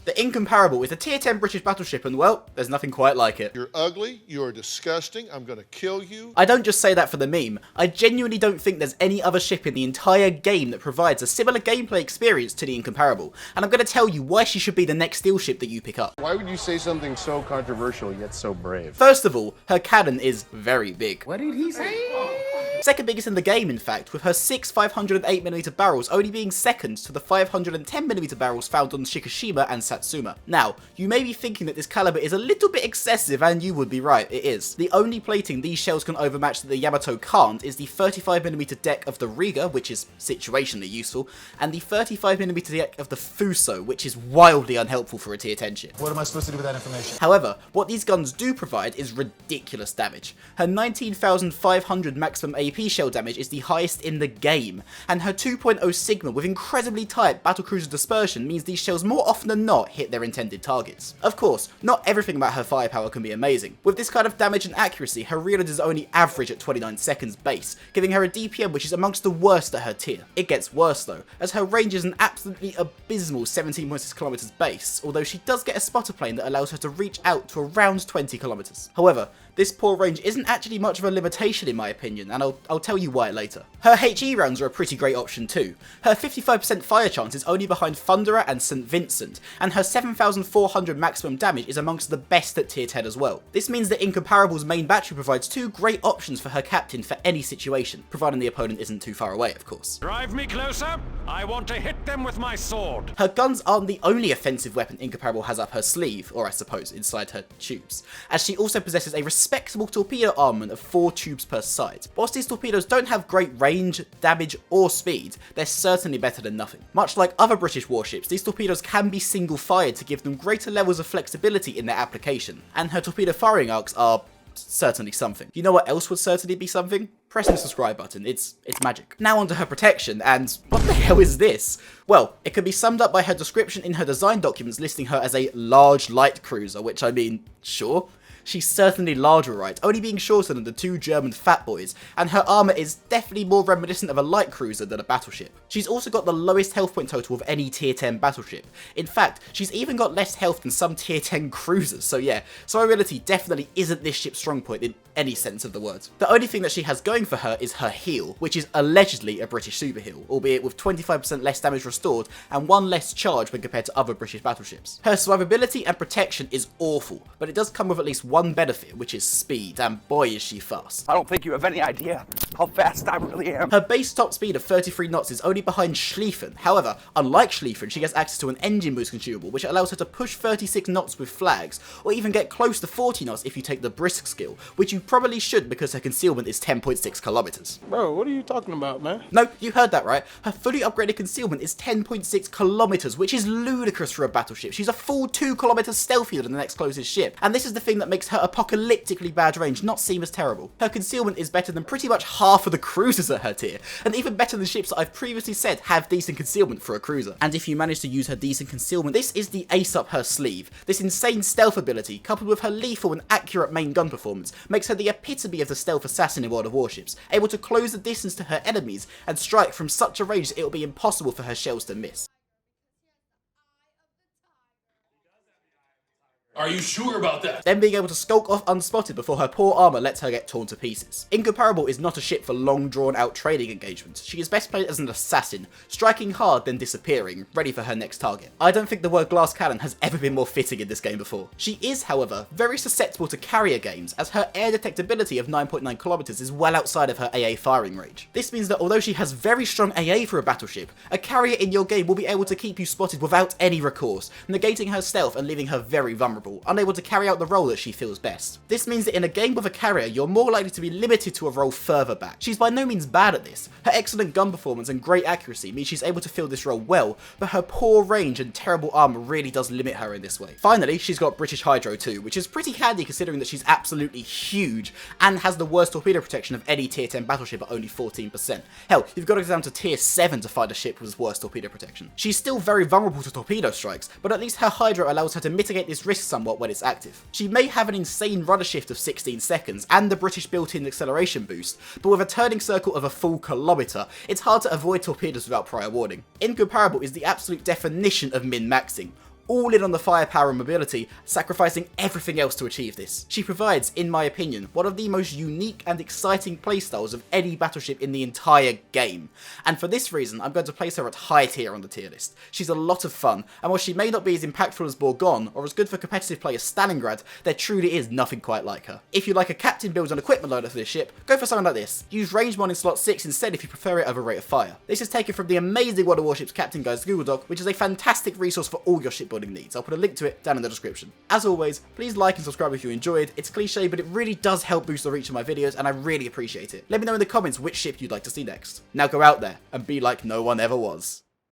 The Incomparable is a tier 10 British battleship and, well, there's nothing quite like it. You're ugly, you're disgusting, I'm gonna kill you. I don't just say that for the meme. I genuinely don't think there's any other ship in the entire game that provides a similar gameplay experience to the Incomparable, and I'm going to tell you why she should be the next steel ship that you pick up. Why would you say something so controversial yet so brave? First of all, her cannon is very big. What did he say? Second biggest in the game, in fact, with her 6 508mm barrels only being second to the 510mm barrels found on Shikishima and Satsuma. Now, you may be thinking that this caliber is a little bit excessive, and you would be right, it is. The only plating these shells can overmatch that the Yamato can't is the 35mm deck of the Riga, which is situationally useful, and the 35mm deck of the Fuso, which is wildly unhelpful for a tier 10 ship. What am I supposed to do with that information? However, what these guns do provide is ridiculous damage. Her 19,500 maximum AP shell damage is the highest in the game, and her 2.0 Sigma with incredibly tight battlecruiser dispersion means these shells more often than not hit their intended targets. Of course, not everything about her firepower can be amazing. With this kind of damage and accuracy, her reload is only average at 29 seconds base, giving her a DPM which is amongst the worst at her tier. It gets worse though, as her range is an absolutely abysmal 17.6 kilometers base, although she does get a spotter plane that allows her to reach out to around 20 kilometers. However, this poor range isn't actually much of a limitation in my opinion, and I'll tell you why later. Her HE rounds are a pretty great option too. Her 55% fire chance is only behind Thunderer and St. Vincent, and her 7,400 maximum damage is amongst the best at tier 10 as well. This means that Incomparable's main battery provides two great options for her captain for any situation, providing the opponent isn't too far away, of course. Drive me closer, I want to hit them with my sword. Her guns aren't the only offensive weapon Incomparable has up her sleeve, or I suppose inside her tubes, as she also possesses a respectable torpedo armament of 4 tubes per side. Whilst these torpedoes don't have great range, damage, or speed, they're certainly better than nothing. Much like other British warships, these torpedoes can be single-fired to give them greater levels of flexibility in their application, and her torpedo firing arcs are certainly something. You know what else would certainly be something? Press the subscribe button, it's magic. Now onto her protection, and what the hell is this? Well, it can be summed up by her description in her design documents listing her as a large light cruiser, which I mean, sure. She's certainly larger, right, only being shorter than the 2 German fat boys, and her armour is definitely more reminiscent of a light cruiser than a battleship. She's also got the lowest health point total of any tier 10 battleship. In fact, she's even got less health than some tier 10 cruisers, so yeah, survivability definitely isn't this ship's strong point in any sense of the word. The only thing that she has going for her is her heal, which is allegedly a British super heal, albeit with 25% less damage restored and 1 less charge when compared to other British battleships. Her survivability and protection is awful, but it does come with at least one benefit, which is speed, and boy is she fast. I don't think you have any idea how fast I really am. Her base top speed of 33 knots is only behind Schlieffen. However, unlike Schlieffen, she has access to an engine boost consumable, which allows her to push 36 knots with flags, or even get close to 40 knots if you take the brisk skill, which you probably should because her concealment is 10.6 kilometers. Bro, what are you talking about, man? No, you heard that right. Her fully upgraded concealment is 10.6 kilometers, which is ludicrous for a battleship. She's a full 2 kilometers stealthier than the next closest ship, and this is the thing that makes her apocalyptically bad range not seem as terrible. Her concealment is better than pretty much half of the cruisers at her tier, and even better than ships that I've previously said have decent concealment for a cruiser. And if you manage to use her decent concealment, this is the ace up her sleeve. This insane stealth ability, coupled with her lethal and accurate main gun performance, makes her the epitome of the stealth assassin in World of Warships, able to close the distance to her enemies and strike from such a range that it will be impossible for her shells to miss. Are you sure about that? Then being able to skulk off unspotted before her poor armour lets her get torn to pieces. Incomparable is not a ship for long drawn out trading engagements. She is best played as an assassin, striking hard then disappearing, ready for her next target. I don't think the word glass cannon has ever been more fitting in this game before. She is, however, very susceptible to carrier games, as her air detectability of 9.9 kilometers is well outside of her AA firing range. This means that although she has very strong AA for a battleship, a carrier in your game will be able to keep you spotted without any recourse, negating her stealth and leaving her very vulnerable, unable to carry out the role that she feels best. This means that in a game with a carrier, you're more likely to be limited to a role further back. She's by no means bad at this. Her excellent gun performance and great accuracy means she's able to fill this role well, but her poor range and terrible armor really does limit her in this way. Finally, she's got British Hydro too, which is pretty handy considering that she's absolutely huge and has the worst torpedo protection of any tier 10 battleship at only 14%. Hell, you've got to go down to tier 7 to find a ship with worse torpedo protection. She's still very vulnerable to torpedo strikes, but at least her Hydro allows her to mitigate this risk somewhat when it's active. She may have an insane rudder shift of 16 seconds and the British built-in acceleration boost, but with a turning circle of a full kilometer, it's hard to avoid torpedoes without prior warning. Incomparable is the absolute definition of min-maxing. all in on the firepower and mobility, sacrificing everything else to achieve this. She provides, in my opinion, one of the most unique and exciting playstyles of any battleship in the entire game, and for this reason I'm going to place her at high tier on the tier list. She's a lot of fun, and while she may not be as impactful as Bourgogne, or as good for competitive play as Stalingrad, there truly is nothing quite like her. If you like a captain build and equipment loader for this ship, go for something like this. Use range mod in slot 6 instead if you prefer it over rate of fire. This is taken from the amazing World of Warships Captain Guide's Google Doc, which is a fantastic resource for all your shipbuilding needs. I'll put a link to it down in the description. As always, please like and subscribe if you enjoyed. It's cliche, but it really does help boost the reach of my videos, and I really appreciate it. Let me know in the comments which ship you'd like to see next. Now go out there and be like no one ever was.